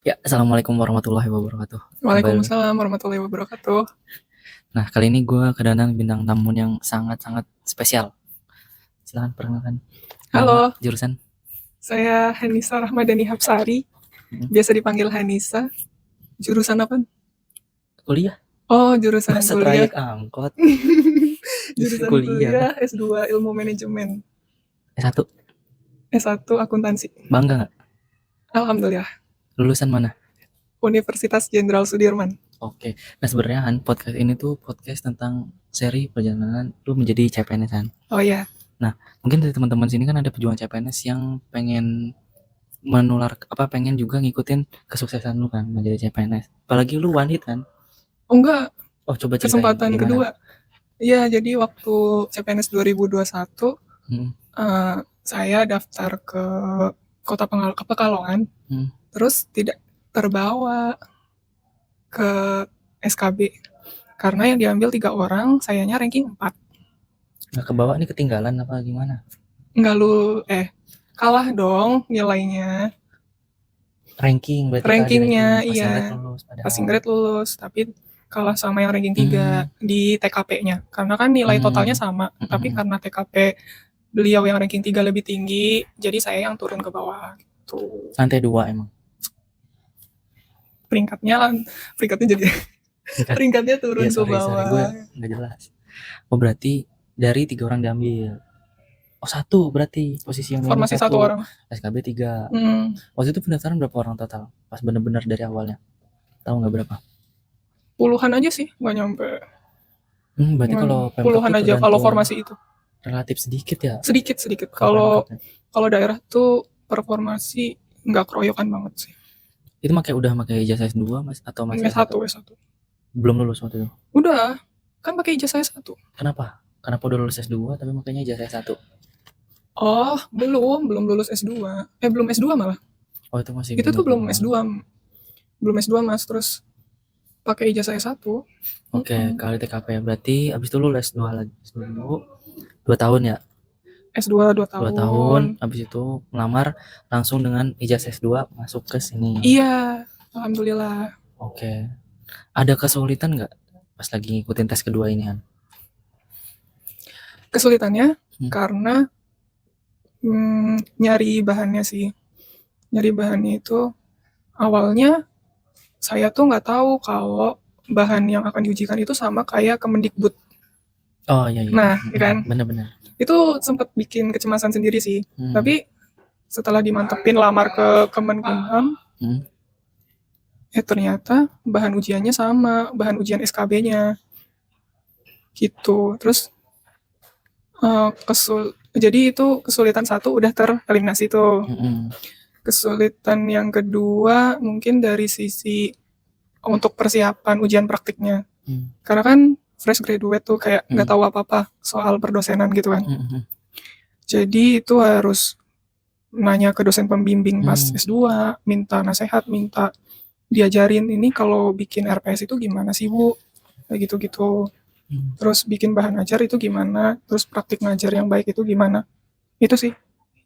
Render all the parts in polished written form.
Ya, assalamualaikum warahmatullahi wabarakatuh. Kembali. Waalaikumsalam warahmatullahi wabarakatuh. Nah, kali ini gue kedatangan bintang tamu yang sangat-sangat spesial. Silahkan perkenalkan nama, Halo, jurusan. saya Hanisa Rahmadani Hapsari, Hmm. biasa dipanggil Hanisa. Jurusan apa? Kuliah. Oh, jurusan Masa kuliah. trayek angkot. Jurusan Jurusan kuliah. kuliah S2 Ilmu Manajemen, S1. S1 Akuntansi. Bangga nggak? Alhamdulillah, Lulusan mana? Universitas Jenderal Sudirman. Oke. Nah, sebenarnya Han, podcast ini tuh podcast tentang seri perjalanan lu menjadi CPNS-an. Oh ya, Nah, mungkin dari teman-teman sini kan ada pejuang CPNS yang pengen pengen juga ngikutin kesuksesan lu kan menjadi CPNS. Apalagi lu wanita kan. oh enggak, Oh, coba ceritain kesempatan gimana. kedua. Ya, jadi waktu CPNS 2021, Hmm. saya daftar ke ke Pekalongan, Hmm. terus tidak terbawa ke SKB. Karena yang diambil 3 orang, sayanya ranking 4. Nggak ke bawah nih, ketinggalan apa gimana? Enggak kalah dong nilainya. Ranking berarti kalah di ranking. Rankingnya, Passing grade iya. lulus Passing padahal. grade lulus, tapi kalah sama yang ranking 3 Hmm. di TKP-nya. Karena kan nilai totalnya Hmm. sama, tapi Hmm. karena TKP beliau yang ranking 3 lebih tinggi, jadi saya yang turun ke bawah gitu. Lantai 2 emang. Peringkatnya peringkatnya jadi Tingkat. peringkatnya turun Iya, ke sorry gue bawah. nggak jelas. Oh, berarti dari 3 orang diambil. Oh, satu berarti posisi yang diambil Formasi 1 satu. orang. SKB 3. Hmm, Waktu itu pendaftaran berapa orang total? Pas bener-bener dari awalnya. Tahu nggak berapa? puluhan aja sih, nggak nyampe. Berarti kalau Pemkap Puluhan tuh aja kalau tergantung formasi itu. relatif sedikit ya Sedikit-sedikit. kalau Kalau Pemkapnya. kalau daerah tuh performasi nggak keroyokan banget sih. Itu udah pakai ijazah S2 Mas atau masih S1? S1, S1. Belum lulus waktu itu. Udah, kan pakai ijazah S1. Kenapa? Kenapa udah lulus S2 tapi makanya ijazah S1? Oh, belum lulus S2. Belum S2 malah. Oh, itu masih Itu tuh belum bener-bener. S2. Belum S2, Mas. Terus pakai ijazah S1. Oke, kali TKP berarti abis itu lu S2 lagi. S2 dulu 2 tahun ya? S2 2 2 tahun, tahun. abis itu melamar langsung dengan ijazah S2 masuk ke sini. Iya, alhamdulillah. Oke. Ada kesulitan nggak pas lagi ngikutin tes kedua ini, Han? Kesulitannya karena nyari bahannya sih. Nyari bahannya itu awalnya saya tuh nggak tahu kalau bahan yang akan diujikan itu sama kayak Kemendikbud. Oh, iya. Nah, kan Bener-bener. itu sempat bikin kecemasan sendiri sih. Tapi setelah dimantepin lamar ke Kemenkumham, ternyata bahan ujiannya sama, bahan ujian SKB-nya gitu. Terus jadi itu kesulitan satu udah tereliminasi tuh. Kesulitan yang kedua mungkin dari sisi untuk persiapan ujian praktiknya. Karena kan fresh graduate tuh kayak nggak tahu apa-apa soal perdosenan gitu kan. Jadi itu harus nanya ke dosen pembimbing pas S2, minta nasihat, minta diajarin ini kalau bikin RPS itu gimana sih Bu, kayak gitu-gitu. Terus bikin bahan ngajar itu gimana, terus praktik ngajar yang baik itu gimana. Itu sih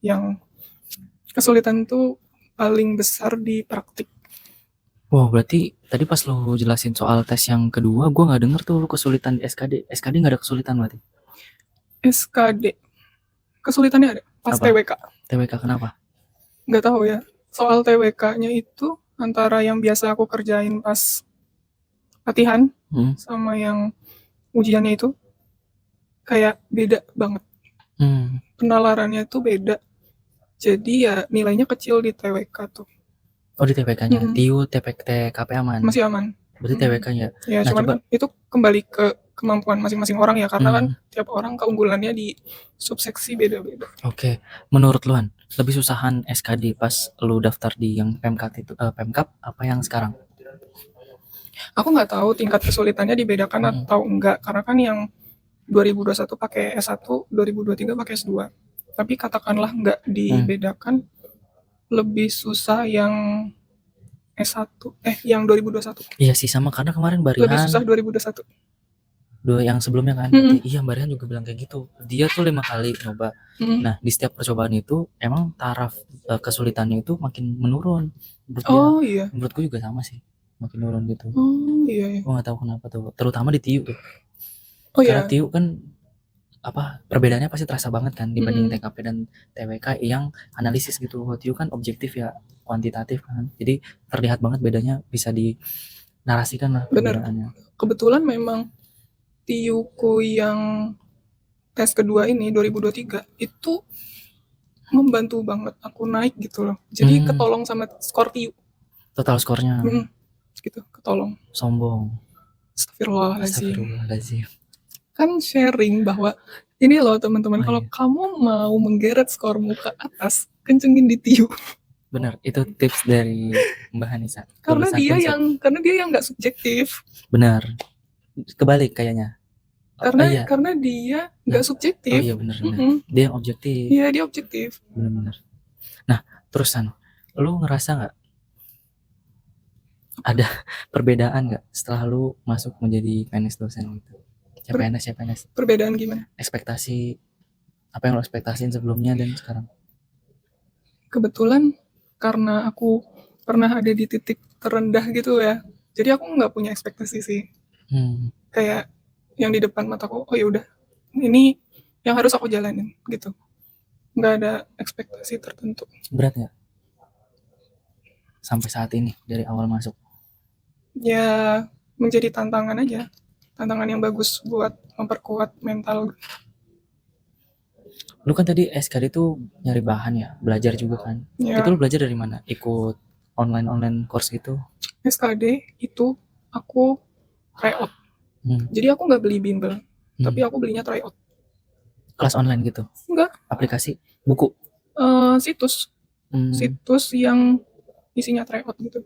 yang kesulitan tuh paling besar di praktik. Wow, berarti tadi pas lo jelasin soal tes yang kedua, gue nggak denger tuh lo kesulitan di SKD. SKD nggak ada kesulitan berarti? SKD kesulitannya ada pas Apa? TWK. TWK kenapa? Nggak tahu ya. Soal TWK-nya itu antara yang biasa aku kerjain pas latihan sama yang ujiannya itu kayak beda banget. Penalarannya tuh beda. Jadi ya nilainya kecil di TWK tuh. Oh, di TWK-nya. TIU, TKP aman. Masih aman. Berarti TWK-nya. Ya, Nah, cuman coba kan itu kembali ke kemampuan masing-masing orang ya, karena kan tiap orang keunggulannya di subseksi beda-beda. Oke, menurut lu Han, lebih susahan SKD pas lu daftar di yang Pemkap apa yang sekarang? Aku nggak tahu tingkat kesulitannya dibedakan atau enggak, karena kan yang 2021 pakai S1, 2023 pakai S2. Tapi katakanlah nggak dibedakan, lebih susah yang S1, yang 2021. Iya sih, sama karena kemarin Lebih Barihan susah 2021. yang sebelumnya kan. Berarti iya Mbak Rian juga bilang kayak gitu. Dia tuh 5 kali nyoba. Nah, di setiap percobaan itu emang taraf kesulitannya itu makin menurun. Menurut dia. Iya. Menurutku juga sama sih. Makin menurun gitu. Iya. Gua nggak tahu kenapa tuh. Terutama di TIU tuh. Iya. Karena TIU kan perbedaannya pasti terasa banget kan dibanding TKP dan TWK yang analisis gitu. TIU kan objektif ya, kuantitatif kan. Jadi terlihat banget bedanya, bisa dinarasikan lah perbedaannya. Kebetulan memang TIU-ku yang tes kedua ini 2023 itu membantu banget aku naik gitu loh. Jadi ketolong sama skor TIU. Total skornya. Gitu, ketolong. Sombong. Astagfirullahaladzim. Kan sharing bahwa ini loh teman-teman, kalau kamu mau menggeret skormu ke atas, kencengin di TIU. Benar, itu tips dari Mbak Hanisa. Karena dia yang nggak subjektif. Benar, kebalik kayaknya. Karena dia nggak subjektif. Oh iya benar. Dia yang objektif. Iya, dia objektif. Benar. Nah, terus lu ngerasa nggak ada perbedaan nggak setelah lu masuk menjadi PNS dosen gitu? CPNS. Perbedaan gimana? Ekspektasi, apa yang lo ekspektasiin sebelumnya dan sekarang? Kebetulan karena aku pernah ada di titik terendah gitu ya, jadi aku nggak punya ekspektasi sih. Kayak yang di depan mataku, oh ya udah, ini yang harus aku jalanin gitu. Nggak ada ekspektasi tertentu. Berat nggak sampai saat ini dari awal masuk? Ya menjadi tantangan aja, tantangan yang bagus buat memperkuat mental. Lu kan tadi SKD tuh nyari bahan ya, belajar juga kan? Ya. Itu lu belajar dari mana? Ikut online course gitu? SKD itu aku tryout. Jadi aku nggak beli bimbel, tapi aku belinya tryout. Kelas online gitu? Enggak. Aplikasi? Buku? Situs. Situs yang isinya tryout gitu.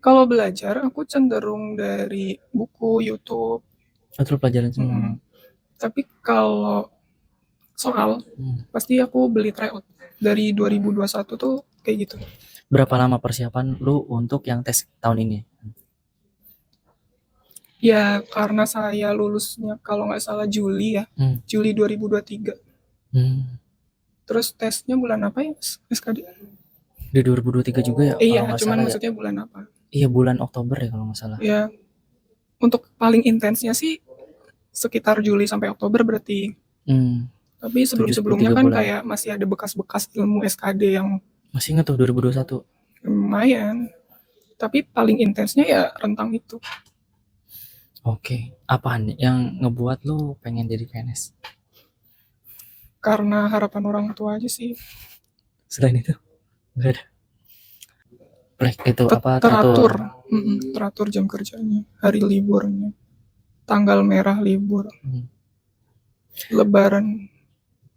Kalau belajar, aku cenderung dari buku, YouTube. Lu pelajarin semua? Tapi kalau soal, pasti aku beli tryout. Dari 2021 tuh kayak gitu. Berapa lama persiapan lu untuk yang tes tahun ini? Ya karena saya lulusnya kalau nggak salah Juli ya, Juli 2023. Terus tesnya bulan apa ya SKD? Di 2023 juga ya? Iya, cuman maksudnya bulan apa? Iya, bulan Oktober ya kalau nggak salah. Ya, untuk paling intensnya sih sekitar Juli sampai Oktober berarti. Tapi sebelum-sebelumnya kan kayak masih ada bekas-bekas ilmu SKD yang... Masih ingat tuh 2021? Lumayan. Tapi paling intensnya ya rentang itu. Oke. Apaan yang ngebuat lu pengen jadi PNS? Karena harapan orang tua aja sih. Selain itu? Nggak ada? Itu apa? Teratur jam kerjanya, hari liburnya, tanggal merah libur, Lebaran.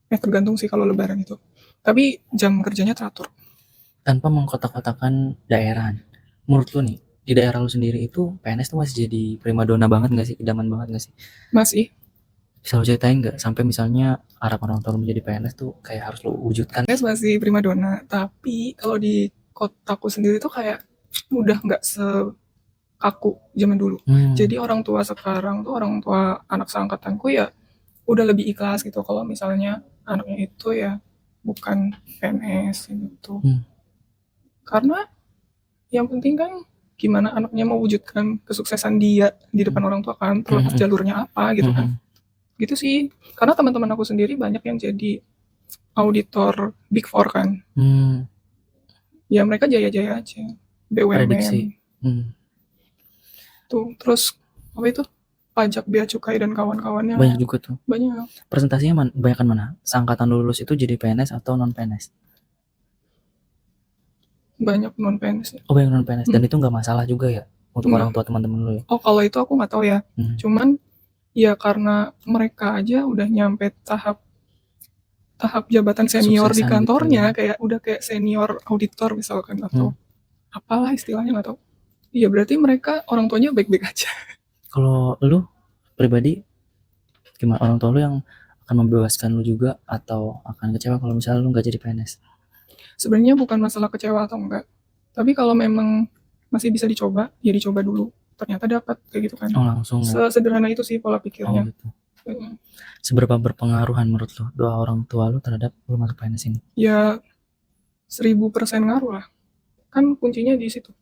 Tergantung sih kalau Lebaran itu. Tapi jam kerjanya teratur. Tanpa mengkotak-kotakan daerah, menurut lu nih, di daerah lu sendiri itu PNS tuh masih jadi primadona banget nggak sih? Idaman banget nggak sih? Masih. Bisa lu ceritain nggak sampai misalnya harapan orang tua lu menjadi PNS tuh kayak harus lu wujudkan? PNS masih primadona, tapi kalau di kotaku sendiri tuh kayak udah nggak sekaku zaman dulu. Jadi orang tua sekarang tuh, orang tua anak seangkatanku ya udah lebih ikhlas gitu kalau misalnya anaknya itu ya bukan PNS gitu. Karena yang penting kan gimana anaknya mewujudkan kesuksesan dia di depan orang tua kan, terlepas jalurnya apa gitu kan. Gitu sih. Karena teman-teman aku sendiri banyak yang jadi auditor Big Four kan. Ya mereka jaya-jaya aja. BUMN. Tuh, terus apa itu? Pajak, bea cukai dan kawan-kawannya. Banyak juga tuh. Banyak. Presentasinya kebanyakan mana? Seangkatan lulus itu jadi PNS atau non PNS? Banyak non PNS. Oh, banyak non PNS. Dan itu nggak masalah juga ya untuk orang tua teman-teman lu ya? Oh, kalau itu aku nggak tahu ya. Cuman ya karena mereka aja udah nyampe tahap jabatan senior di kantornya gitu. Kayak udah kayak senior auditor misalkan atau apalah istilahnya nggak tahu. Iya berarti mereka orang tuanya baik-baik aja. Kalau lu pribadi gimana, orang tua lu yang akan membebaskan lu juga atau akan kecewa kalau misalnya lu nggak jadi PNS? Sebenarnya bukan masalah kecewa atau enggak, tapi kalau memang masih bisa dicoba ya dicoba dulu. ternyata dapat kayak gitu kan. Oh, langsung ya. Sesederhana itu sih pola Oh, pikirnya. gitu. Seberapa berpengaruhan menurut lo doa orang tua lo terhadap lo masuk PNS ini? Ya 1000% ngaruh lah. Kan kuncinya di situ.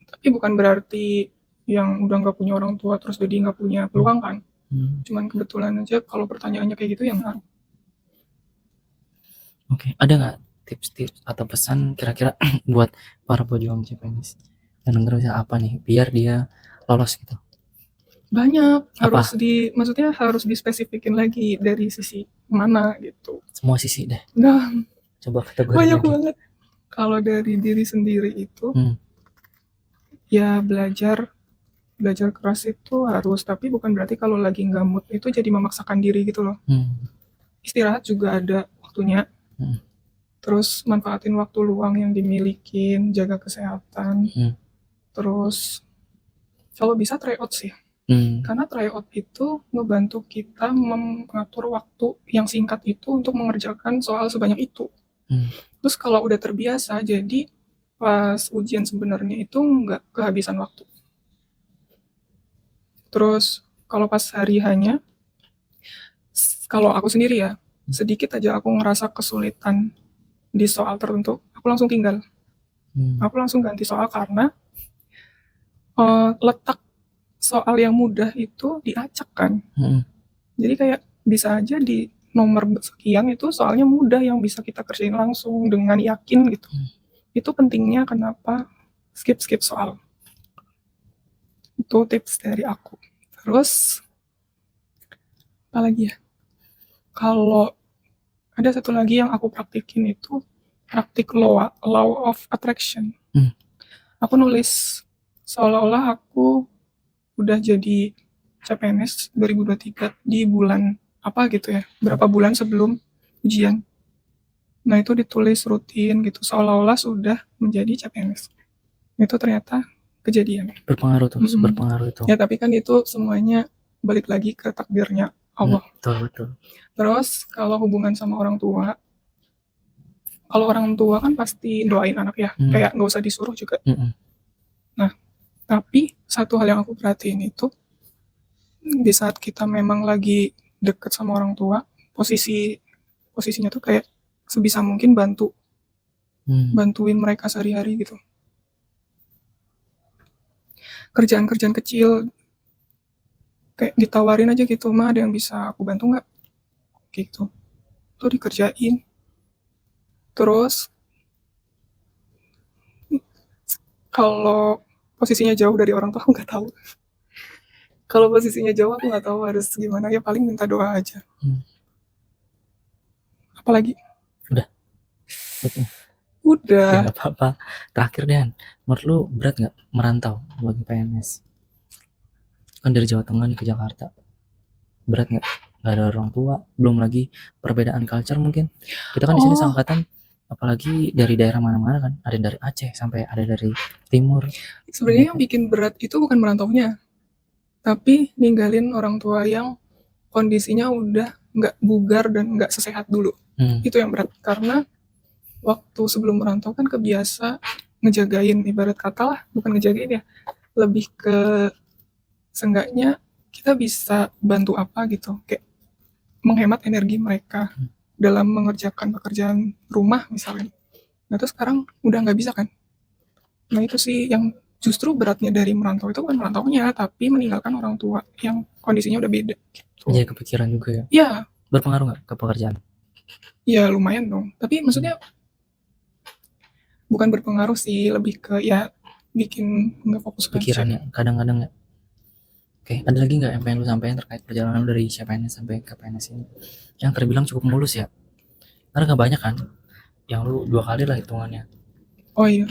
Tapi bukan berarti yang udah nggak punya orang tua terus jadi nggak punya peluang kan. Cuman kebetulan aja kalau pertanyaannya kayak gitu yang ngaruh. Oke, ada nggak tips-tips atau pesan kira-kira buat para pejuang CPNS yang denger bisa apa nih biar dia lolos gitu? Banyak, Apa? maksudnya harus dispesifikin lagi dari sisi mana gitu. Semua sisi deh. Nah, Coba kategori banyak lagi. banget. Kalau dari diri sendiri itu, ya belajar keras itu harus, tapi bukan berarti kalau lagi nggak mood itu jadi memaksakan diri gitu loh. Istirahat juga ada waktunya. Terus manfaatin waktu luang yang dimilikin, jaga kesehatan. Terus kalau bisa try out sih. Karena tryout itu ngebantu kita mengatur waktu yang singkat itu untuk mengerjakan soal sebanyak itu. Terus kalau udah terbiasa, jadi pas ujian sebenarnya itu nggak kehabisan waktu. Terus kalau pas hari hanya, kalau aku sendiri ya, sedikit aja aku ngerasa kesulitan di soal tertentu, aku langsung tinggal. Aku langsung ganti soal karena letak soal yang mudah itu diacak kan. Jadi kayak bisa aja di nomor sekian itu soalnya mudah yang bisa kita kerjain langsung dengan yakin gitu. Itu pentingnya kenapa skip soal. Itu tips dari aku. Terus apa lagi ya? Kalau ada satu lagi yang aku praktikin itu praktik law of attraction. Aku nulis seolah-olah aku udah jadi CPNS 2023 di bulan apa gitu ya, berapa bulan sebelum ujian. Nah itu ditulis rutin gitu, seolah-olah sudah menjadi CPNS. Itu ternyata kejadian. Berpengaruh tuh, berpengaruh itu. Ya tapi kan itu semuanya balik lagi ke takdirnya Allah. Betul. Terus kalau hubungan sama orang tua, kalau orang tua kan pasti doain anak ya, kayak nggak usah disuruh juga. Nah tapi satu hal yang aku perhatiin itu, di saat kita memang lagi deket sama orang tua, posisinya tuh kayak sebisa mungkin bantuin mereka sehari-hari gitu. Kerjaan-kerjaan kecil kayak ditawarin aja gitu, mah ada yang bisa aku bantu nggak? Gitu. Tuh dikerjain. Terus kalau posisinya jauh dari orang tua aku nggak tahu. Kalau posisinya jauh aku nggak tahu harus gimana, ya paling minta doa aja. Apalagi? Udah. Ya nggak apa-apa. Terakhir Dan, menurut lu berat nggak merantau bagi PNS? Kan dari Jawa Tengah nih ke Jakarta, berat nggak? Nggak ada orang tua, belum lagi perbedaan culture mungkin. Kita kan di sini seangkatan, apalagi dari daerah mana-mana kan, ada dari Aceh sampai ada dari Timur. Sebenarnya yang bikin berat itu bukan merantaunya, tapi ninggalin orang tua yang kondisinya udah nggak bugar dan nggak sesehat dulu. Itu yang berat, karena waktu sebelum merantau kan kebiasa ngejagain, ibarat kata lah, bukan ngejagain ya, lebih ke seenggaknya kita bisa bantu apa gitu, kayak menghemat energi mereka dalam mengerjakan pekerjaan rumah misalnya. Nah itu sekarang udah nggak bisa kan. Nah itu sih yang justru beratnya dari merantau, itu bukan merantaunya, tapi meninggalkan orang tua yang kondisinya udah beda gitu. Jadi kepikiran juga ya? Iya. Berpengaruh nggak ke pekerjaan? Ya lumayan dong, tapi maksudnya bukan berpengaruh sih, lebih ke ya bikin nggak fokus pikirannya kadang-kadang ya. Oke, ada lagi nggak yang pengen lu sampaikan terkait perjalanan dari CPNS sampai ke PNS ini yang terbilang cukup mulus ya? Karena nggak banyak kan yang lu 2 kali lah hitungannya. Oh iya.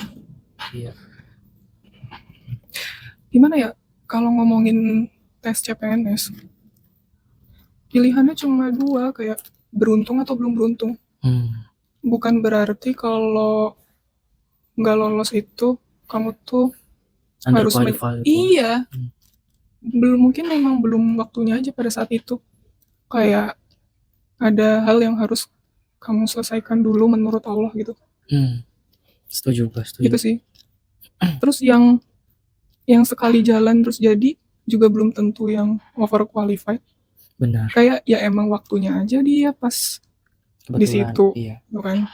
Gimana ya, kalau ngomongin tes CPNS, pilihannya cuma 2, kayak beruntung atau belum beruntung. Bukan berarti kalau nggak lolos itu kamu tuh harus iya. Mungkin memang belum waktunya aja pada saat itu. Kayak ada hal yang harus kamu selesaikan dulu menurut Allah gitu. Setuju. Gitu sih. Terus yang yang sekali jalan terus jadi juga belum tentu yang overqualified. Benar. Kayak ya emang waktunya aja dia pas di Kebetulan, situ, iya. bukan?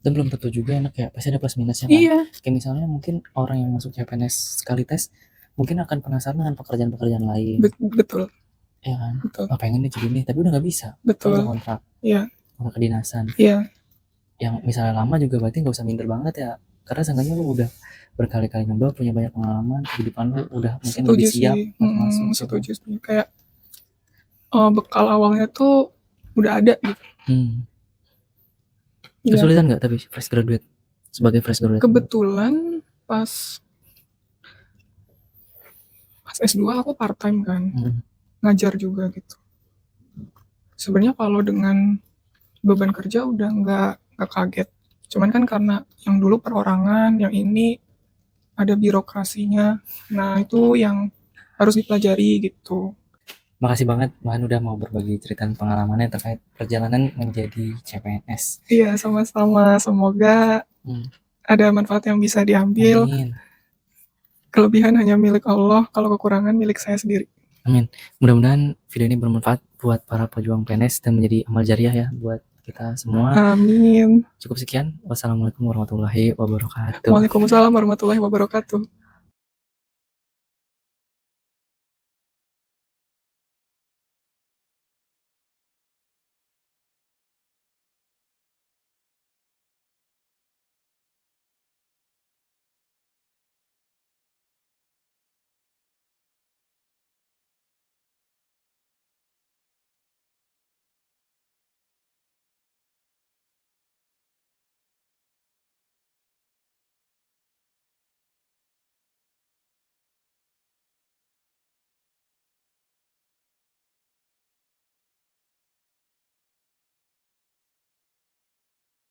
Dan belum tentu juga enak ya, pasti ada plus minusnya kan. Iya, Kayak misalnya mungkin orang yang masuk CPNS sekali tes mungkin akan penasaran dengan pekerjaan-pekerjaan lain, betul, ya kan? betul, Pengen nih jadi ini, tapi udah nggak bisa. Kan udah betul. kontrak Iya, kedinasan. iya, Yang misalnya lama juga berarti nggak usah minder banget ya, karena seenggaknya lu udah berkali-kali nyoba, punya banyak pengalaman di depan lu, udah mungkin setuju lebih siap sih. buat masuk. Setuju. Kayak bekal awalnya tuh udah ada gitu. Iya. Kesulitan nggak tapi fresh graduate, sebagai fresh graduate? Kebetulan pas S2 aku part time kan, ngajar juga gitu. Sebenarnya kalau dengan beban kerja udah nggak kaget. Cuman kan karena yang dulu perorangan, yang ini ada birokrasinya. Nah itu yang harus dipelajari gitu. Makasih banget Bahan udah mau berbagi cerita pengalamannya terkait perjalanan menjadi CPNS. Iya, sama-sama. Semoga ada manfaat yang bisa diambil. Amin. Kelebihan hanya milik Allah, kalau kekurangan milik saya sendiri. Amin. Mudah-mudahan video ini bermanfaat buat para pejuang PNS dan menjadi amal jariah ya buat kita semua. Amin. Cukup sekian. Wassalamualaikum warahmatullahi wabarakatuh. Waalaikumsalam warahmatullahi wabarakatuh.